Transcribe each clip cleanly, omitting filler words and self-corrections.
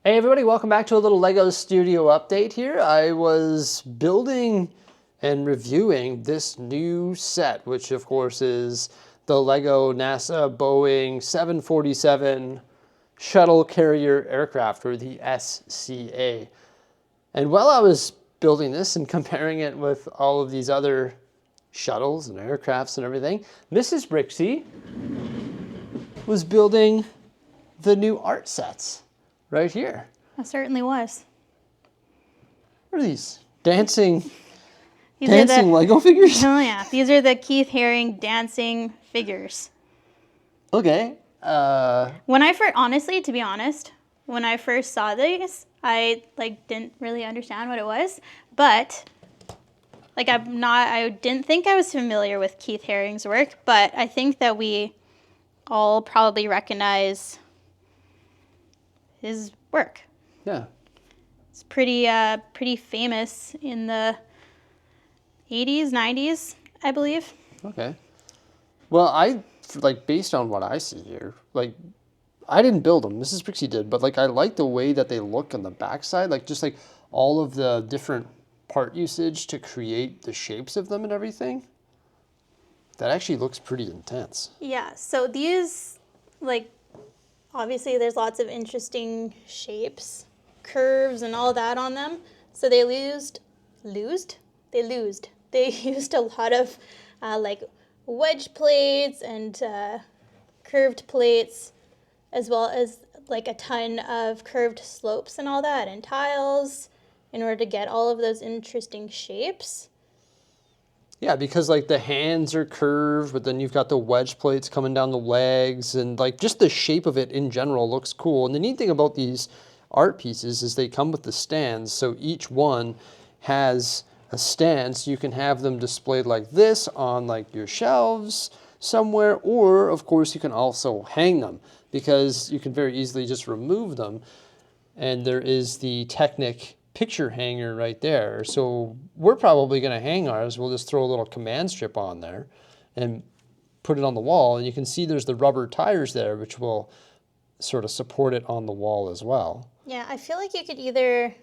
Hey everybody, welcome back to a little Lego Studio update here. I was building and reviewing this new set, which of course is the Lego NASA Boeing 747 Shuttle Carrier Aircraft, or the SCA. And while I was building this and comparing it with all of these other shuttles and aircrafts and everything, Mrs. Bricksie was building the new art sets. Right here. It certainly was. What are these? Dancing Lego figures? Oh yeah, these are the Keith Haring Dancing Figures. Okay. Honestly, to be honest, when I first saw these, I didn't really understand what it was, but I didn't think I was familiar with Keith Haring's work, but I think that we all probably recognize his work. Yeah. It's pretty famous in the 80s, 90s, I believe. Okay. Well, based on what I see here, I didn't build them. Mrs. Bricksie did, but I like the way that they look on the backside, just all of the different part usage to create the shapes of them and everything. That actually looks pretty intense. Yeah, so these, obviously there's lots of interesting shapes, curves and all that on them. So they used a lot of wedge plates and curved plates, as well as a ton of curved slopes and all that, and tiles, in order to get all of those interesting shapes. Yeah, because the hands are curved, but then you've got the wedge plates coming down the legs, and just the shape of it in general looks cool. And the neat thing about these art pieces is they come with the stands, so each one has a stand, so you can have them displayed like this on your shelves somewhere, or of course you can also hang them, because you can very easily just remove them. And there is the Technic picture hanger right there. So we're probably going to hang ours. We'll just throw a little command strip on there and put it on the wall. And you can see there's the rubber tires there, which will sort of support it on the wall as well. Yeah, I feel like you could either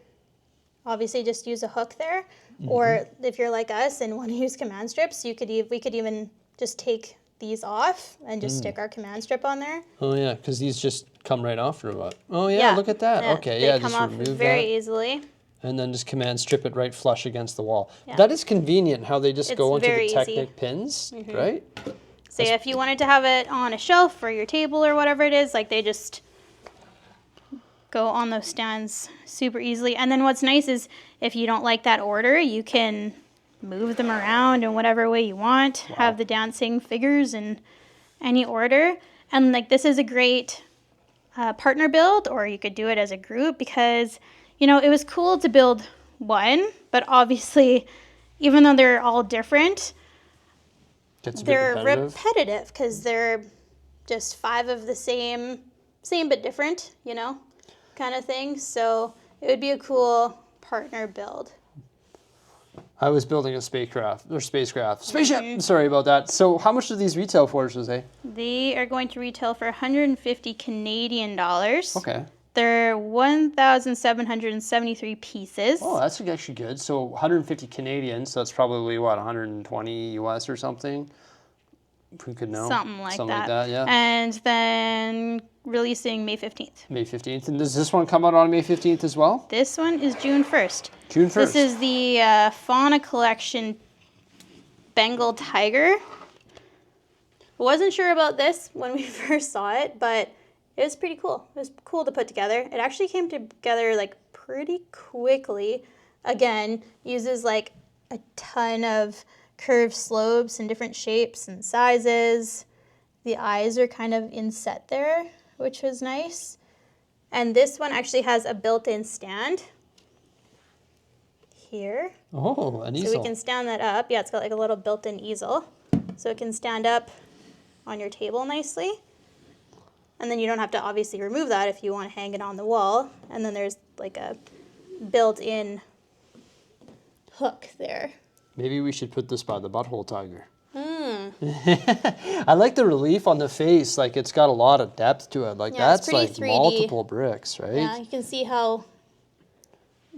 obviously just use a hook there, or if you're like us and want to use command strips, we could even just take these off and just stick our command strip on there. Oh yeah, because these just come right off or what? Oh yeah, look at that. Yeah, okay, they yeah, come just off remove very that. easily. And then just command strip it right flush against the wall. Yeah. That is convenient how they just go into the very Technic easy. pins, right? So if you wanted to have it on a shelf for your table or whatever it is, they just go on those stands super easily. And then what's nice is if you don't like that order, you can move them around in whatever way you want. Wow. Have the dancing figures in any order. And this is a great partner build, or you could do it as a group, because it was cool to build one, but obviously, even though they're all different, they're repetitive because they're just 5 of the same but different, kind of thing. So it would be a cool partner build. I was building a spaceship. Sorry about that. So how much do these retail for, Jose? They are going to retail for 150 Canadian dollars. Okay. They're 1,773 pieces. Oh, that's actually good. So 150 Canadian, so that's probably, what, 120 US or something? If we could know. Something like that, yeah. And then releasing May 15th. May 15th. And does this one come out on May 15th as well? This one is June 1st. June 1st. This is the Fauna Collection Bengal Tiger. I wasn't sure about this when we first saw it, but it was pretty cool. It was cool to put together. It actually came together pretty quickly. Again, uses a ton of curved slopes and different shapes and sizes. The eyes are kind of inset there, which was nice. And this one actually has a built-in stand here. Oh, an easel. So we can stand that up. Yeah, it's got a little built-in easel. So it can stand up on your table nicely. And then you don't have to obviously remove that if you want to hang it on the wall. And then there's a built-in hook there. Maybe we should put this by the butthole tiger. I like the relief on the face. Like it's got a lot of depth to it. Like Yeah, it's that's pretty like 3D. multiple bricks, right? Yeah, you can see how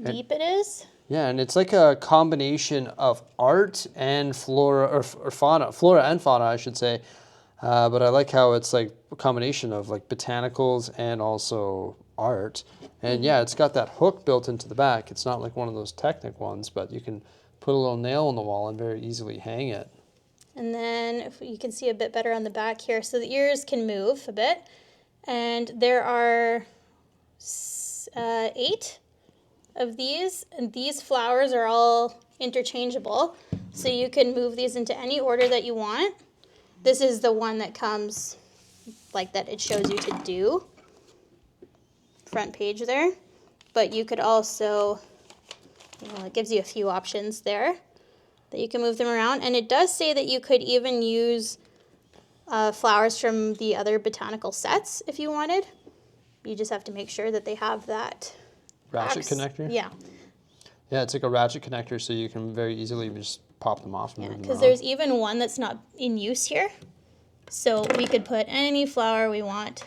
deep it is. Yeah, and it's like a combination of art and flora or fauna, flora and fauna, I should say. But I like how it's like a combination of like botanicals and also art. And yeah, it's got that hook built into the back. It's not like one of those Technic ones, but you can put a little nail in the wall and very easily hang it. And then if you can see a bit better on the back here, so the ears can move a bit. And there are 8 of these, and these flowers are all interchangeable. So you can move these into any order that you want. This is the one that comes like that it shows you to do. Front page there. But you could also, it gives you a few options there that you can move them around. And it does say that you could even use flowers from the other botanical sets if you wanted. You just have to make sure that they have that Ratchet connector? Yeah. Yeah, it's like a ratchet connector, so you can very easily just pop them off and Yeah, move them because around. there's even one that's not in use here. So we could put any flower we want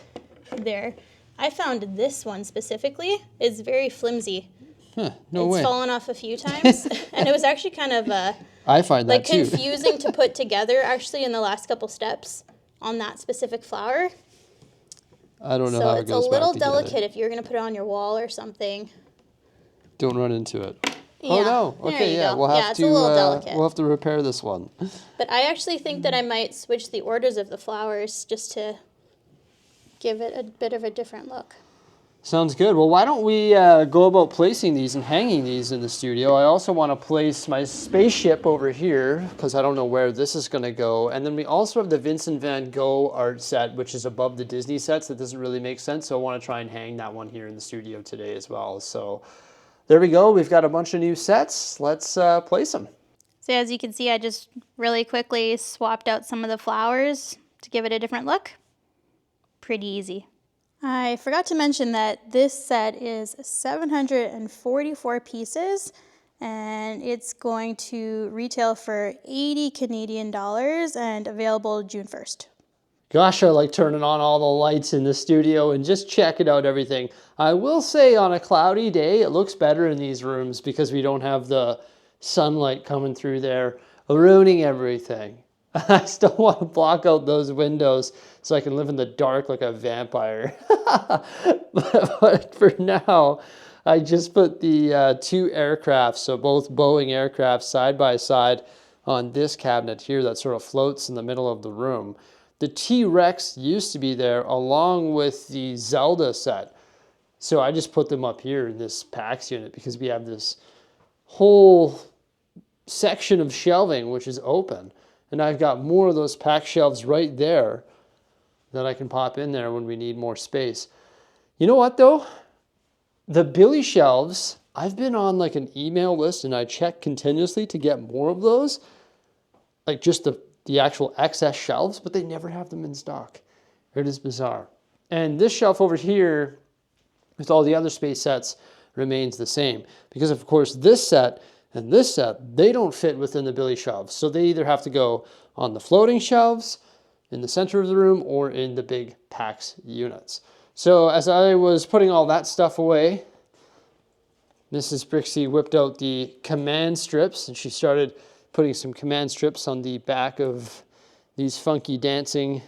there. I found this one specifically is very flimsy. Huh, no way. It's fallen off a few times. And it was actually kind of I find that like too. confusing to put together actually in the last couple steps on that specific flower. I don't know So how it it's a goes little back together. delicate if you're going to put it on your wall or something. Don't run into it. Yeah, Oh no. there Okay, you yeah, go. we'll Yeah, have it's to a little delicate. we'll have to repair this one. But I actually think that I might switch the orders of the flowers just to give it a bit of a different look. Sounds good. Well, why don't we go about placing these and hanging these in the studio? I also want to place my spaceship over here because I don't know where this is going to go. And then we also have the Vincent van Gogh art set, which is above the Disney sets. That doesn't really make sense, so I want to try and hang that one here in the studio today as well. So there we go. We've got a bunch of new sets. Let's place them. So as you can see, I just really quickly swapped out some of the flowers to give it a different look. Pretty easy. I forgot to mention that this set is 744 pieces and it's going to retail for 80 Canadian dollars and available June 1st. Gosh, I like turning on all the lights in the studio and just checking out everything. I will say on a cloudy day, it looks better in these rooms because we don't have the sunlight coming through there, ruining everything. I still want to block out those windows so I can live in the dark like a vampire. but for now, I just put the 2 aircraft, so both Boeing aircraft side by side on this cabinet here that sort of floats in the middle of the room. The T-Rex used to be there along with the Zelda set. So I just put them up here in this PAX unit because we have this whole section of shelving which is open. And I've got more of those PAX shelves right there that I can pop in there when we need more space. You know what though? The Billy shelves, I've been on like an email list and I check continuously to get more of those. Like just the actual excess shelves, but they never have them in stock. It is bizarre. And this shelf over here with all the other space sets remains the same because of course this set and this set, they don't fit within the Billy shelves. So they either have to go on the floating shelves in the center of the room or in the big PAX units. So as I was putting all that stuff away, Mrs. Bricksie whipped out the command strips and she started putting some command strips on the back of these funky dancing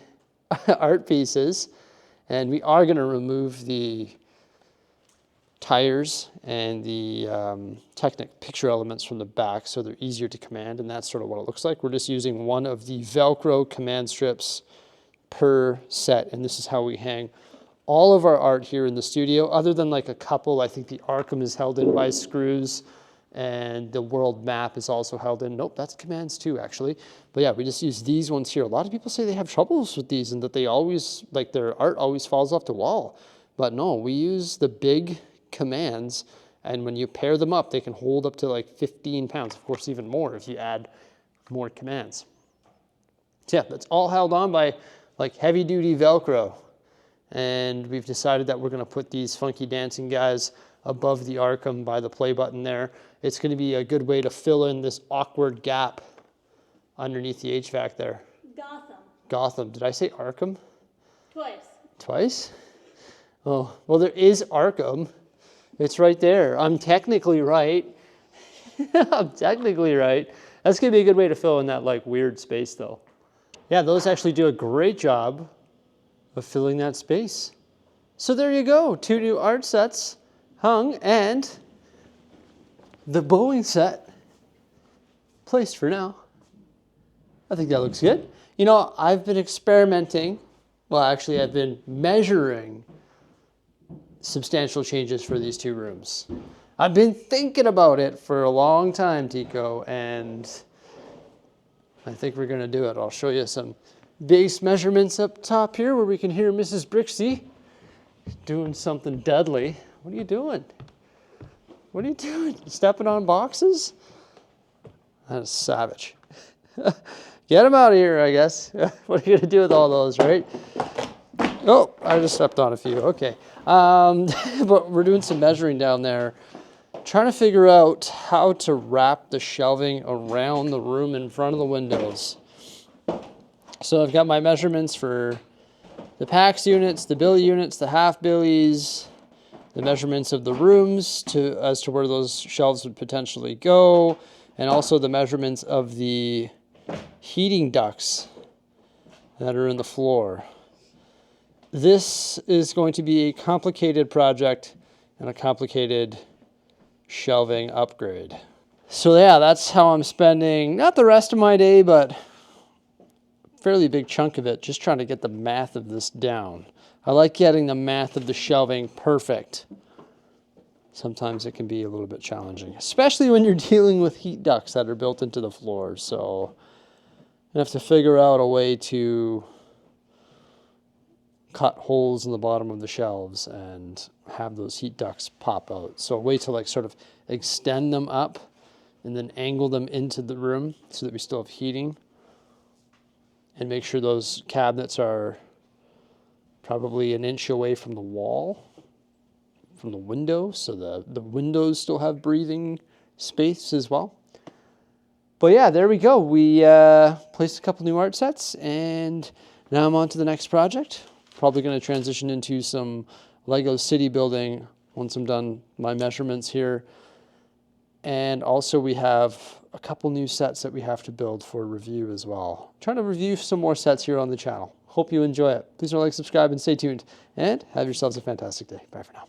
art pieces. And we are going to remove the tires and the Technic picture elements from the back so they're easier to command, and that's sort of what it looks like. We're just using one of the Velcro command strips per set, and this is how we hang all of our art here in the studio, other than like a couple. I think the Arkham is held in by screws and the world map is also held in. Nope, that's commands too, actually. But yeah, we just use these ones here. A lot of people say they have troubles with these and that they always, like their art always falls off the wall. But no, we use the big commands, and when you pair them up, they can hold up to like 15 pounds. Of course, even more if you add more commands. So yeah, that's all held on by like heavy duty Velcro. And we've decided that we're gonna put these funky dancing guys above the Arkham by the play button there. It's gonna be a good way to fill in this awkward gap underneath the HVAC there? Gotham. Gotham. Did I say Arkham? Twice. Twice? Oh, well, there is Arkham. It's right there. I'm technically right. I'm technically right. That's going to be a good way to fill in that like weird space though. Yeah, those actually do a great job of filling that space. So there you go. 2 new art sets hung and the Boeing set placed for now. I think that looks good. You know, I've been experimenting. Well, actually, I've been measuring substantial changes for these 2 rooms. I've been thinking about it for a long time, Tico, and I think we're going to do it. I'll show you some base measurements up top here where we can hear Mrs. Bricksie doing something deadly. What are you doing? What are you doing? Stepping on boxes? That is savage. Get him out of here, I guess. What are you going to do with all those, right? Oh, I just stepped on a few. Okay. But we're doing some measuring down there, trying to figure out how to wrap the shelving around the room in front of the windows. So I've got my measurements for the PAX units, the billy units, the half billies, the measurements of the rooms as to where those shelves would potentially go, and also the measurements of the heating ducts that are in the floor. This is going to be a complicated project and a complicated shelving upgrade. So yeah, that's how I'm spending not the rest of my day, but a fairly big chunk of it just trying to get the math of this down. I like getting the math of the shelving perfect. Sometimes it can be a little bit challenging, especially when you're dealing with heat ducts that are built into the floor. So you have to figure out a way to cut holes in the bottom of the shelves and have those heat ducts pop out. So a way to like sort of extend them up and then angle them into the room so that we still have heating, and make sure those cabinets are probably an inch away from the wall, from the window, so the windows still have breathing space as well. But yeah, there we go. We placed a couple new art sets, and now I'm on to the next project. Probably going to transition into some Lego city building once I'm done my measurements here. And also we have a couple new sets that we have to build for review as well. Trying to review some more sets here on the channel. Hope you enjoy it. Please don't like, subscribe, and stay tuned. And have yourselves a fantastic day. Bye for now.